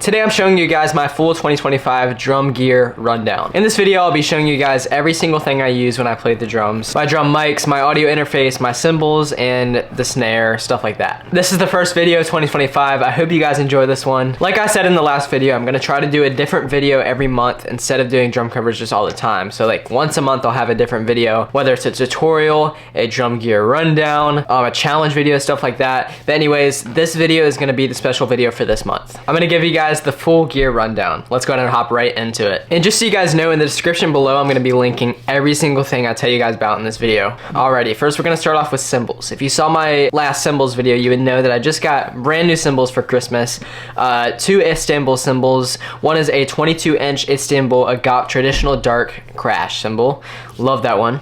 Today I'm showing you guys my full 2025 drum gear rundown. In this video, I'll be showing you guys every single thing I use when I play the drums. My drum mics, my audio interface, my cymbals, and the snare, stuff like that. This is the first video of 2025. I hope you guys enjoy this one. Like I said in the last video, I'm gonna try to do a different video every month instead of doing drum covers just all the time. So like once a month, I'll have a different video, whether it's a tutorial, a drum gear rundown, a challenge video, stuff like that. But anyways, this video is gonna be the special video for this month. I'm gonna give you guys the full gear rundown. Let's go ahead and hop right into it. And just so you guys know, in the description below, I'm gonna be linking every single thing I tell you guys about in this video. Alrighty, first we're gonna start off with cymbals. If you saw my last cymbals video, you would know that I just got brand new cymbals for Christmas. 2 Istanbul cymbals. One is a 22-inch Istanbul Agop traditional dark Crash cymbal. Love that one.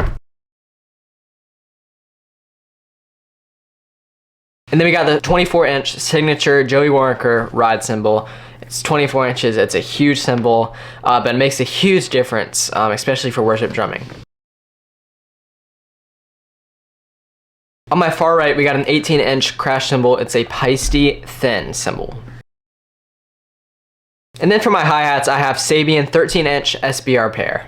And then we got the 24-inch signature Joey Waronker ride cymbal. It's 24 inches, it's a huge cymbal, but it makes a huge difference, especially for worship drumming. On my far right, we got an 18-inch Crash cymbal. It's a Paiste thin cymbal. And then for my hi-hats, I have Sabian 13-inch SBR pair.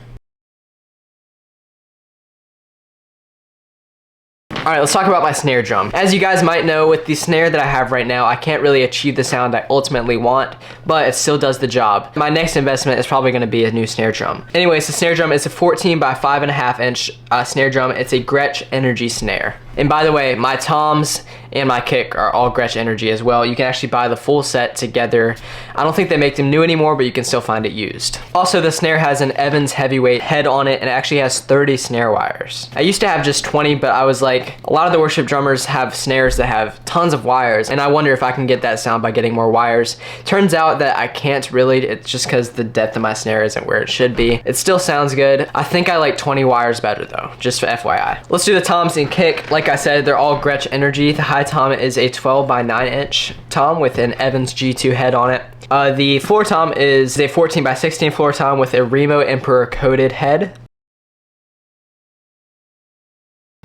Alright, let's talk about my snare drum. As you guys might know, with the snare that I have right now, I can't really achieve the sound I ultimately want, but it still does the job. My next investment is probably going to be a new snare drum. Anyways, the snare drum is a 14 by 5.5 inch snare drum. It's a Gretsch Energy snare. And by the way, my toms and my kick are all Gretsch Energy as well. You can actually buy the full set together. I don't think they make them new anymore, but you can still find it used. Also, the snare has an Evans heavyweight head on it, and it actually has 30 snare wires. I used to have just 20, but I was like, a lot of the worship drummers have snares that have tons of wires, and I wonder if I can get that sound by getting more wires. Turns out that I can't really. It's just because the depth of my snare isn't where it should be. It still sounds good. I think I like 20 wires better though, just for FYI. Let's do the toms and kick. Like I said, they're all Gretsch Energy. The Hi Tom is a 12 by 9 inch tom with an Evans G2 head on it. The floor tom is a 14 by 16 floor tom with a Remo Emperor Coated head.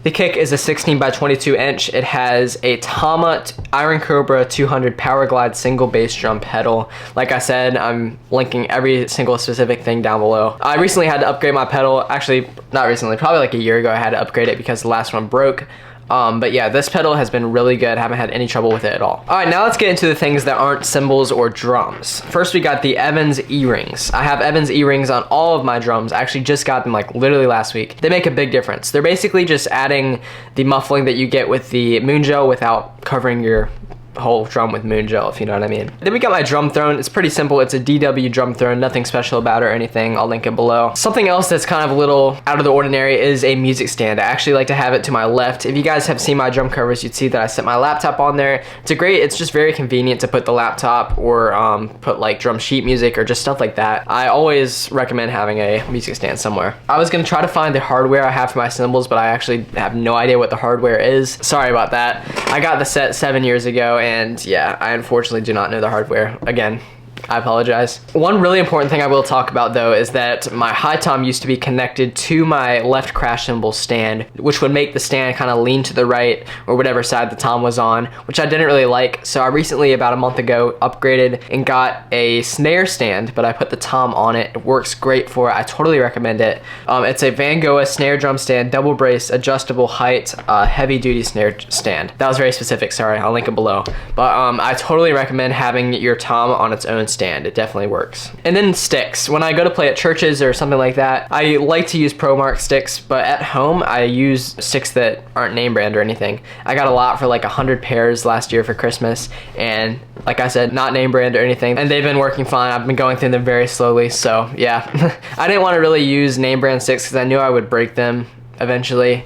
The kick is a 16 by 22 inch. It has a Tama Iron Cobra 200 Power Glide single bass drum pedal. Like I said, I'm linking every single specific thing down below. I recently had to upgrade my pedal. Actually, not recently, probably like a year ago I had to upgrade it because the last one broke. But yeah, this pedal has been really good. Haven't had any trouble with it at all. All right, now let's get into the things that aren't cymbals or drums. First, we got the Evans E-rings. I have Evans E-rings on all of my drums. I actually just got them like literally last week. They make a big difference. They're basically just adding the muffling that you get with the moon gel without covering your whole drum with moon gel, if you know what I mean. Then we got my drum throne. It's pretty simple. It's a DW drum throne, nothing special about it or anything. I'll link it below. Something else that's kind of a little out of the ordinary is a music stand. I actually like to have it to my left. If you guys have seen my drum covers, you'd see that I set my laptop on there. It's just very convenient to put the laptop or put like drum sheet music or just stuff like that. I always recommend having a music stand somewhere. I was gonna try to find the hardware I have for my cymbals, but I actually have no idea what the hardware is. Sorry about that. I got the set 7 years ago, and yeah, I unfortunately do not know the hardware. Again, I apologize. One really important thing I will talk about though is that my Hi Tom used to be connected to my left Crash cymbal stand, which would make the stand kind of lean to the right or whatever side the tom was on, which I didn't really like. So I recently, about a month ago, upgraded and got a snare stand, but I put the tom on it. It works great for it. I totally recommend it. It's a Van Gogh snare drum stand, double brace, adjustable height, heavy duty snare stand. That was very specific, sorry, I'll link it below. But I totally recommend having your tom on its own stand. It definitely works. And then sticks. When I go to play at churches or something like that, I like to use ProMark sticks, but at home I use sticks that aren't name brand or anything. I got a lot for like 100 pairs last year for Christmas, and like I said, not name brand or anything, and they've been working fine. I've been going through them very slowly, so yeah. I didn't want to really use name brand sticks because I knew I would break them eventually.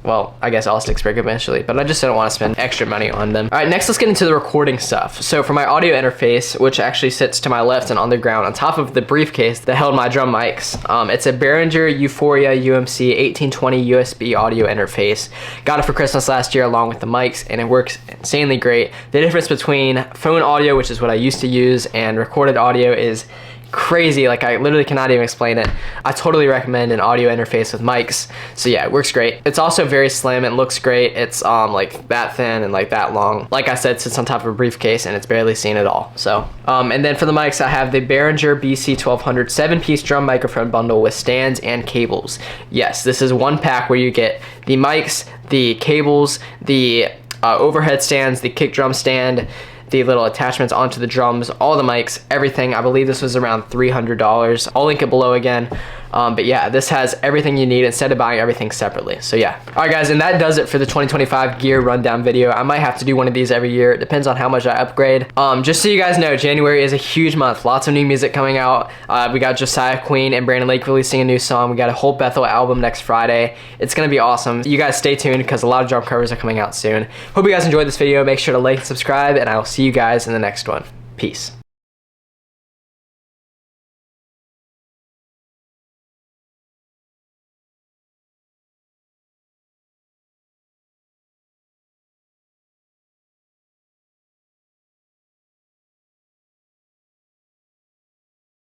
Well, I guess all sticks break eventually, but I just didn't want to spend extra money on them. All right, next let's get into the recording stuff. So for my audio interface, which actually sits to my left and on the ground on top of the briefcase that held my drum mics, it's a Behringer U-Phoria UMC 1820 USB audio interface. Got it for Christmas last year along with the mics, and it works insanely great. The difference between phone audio, which is what I used to use, and recorded audio is crazy. Like, I literally cannot even explain it. I totally recommend an audio interface with mics. So yeah, it works great. It's also very slim. It looks great. It's like that thin and like that long. Like I said, sits on top of a briefcase and it's barely seen at all. So and then for the mics, I have the Behringer BC1200 7-piece drum microphone bundle with stands and cables. Yes, this is one pack where you get the mics, the cables, the overhead stands, the kick drum stand, the little attachments onto the drums, all the mics, everything. I believe this was around $300. I'll link it below again. But yeah, this has everything you need instead of buying everything separately. So yeah. All right, guys, and that does it for the 2025 gear rundown video. I might have to do one of these every year. It depends on how much I upgrade. Just so you guys know, January is a huge month. Lots of new music coming out. We got Josiah Queen and Brandon Lake releasing a new song. We got a whole Bethel album next Friday. It's gonna be awesome. You guys stay tuned because a lot of drum covers are coming out soon. Hope you guys enjoyed this video. Make sure to like and subscribe, and I will see you guys in the next one. Peace.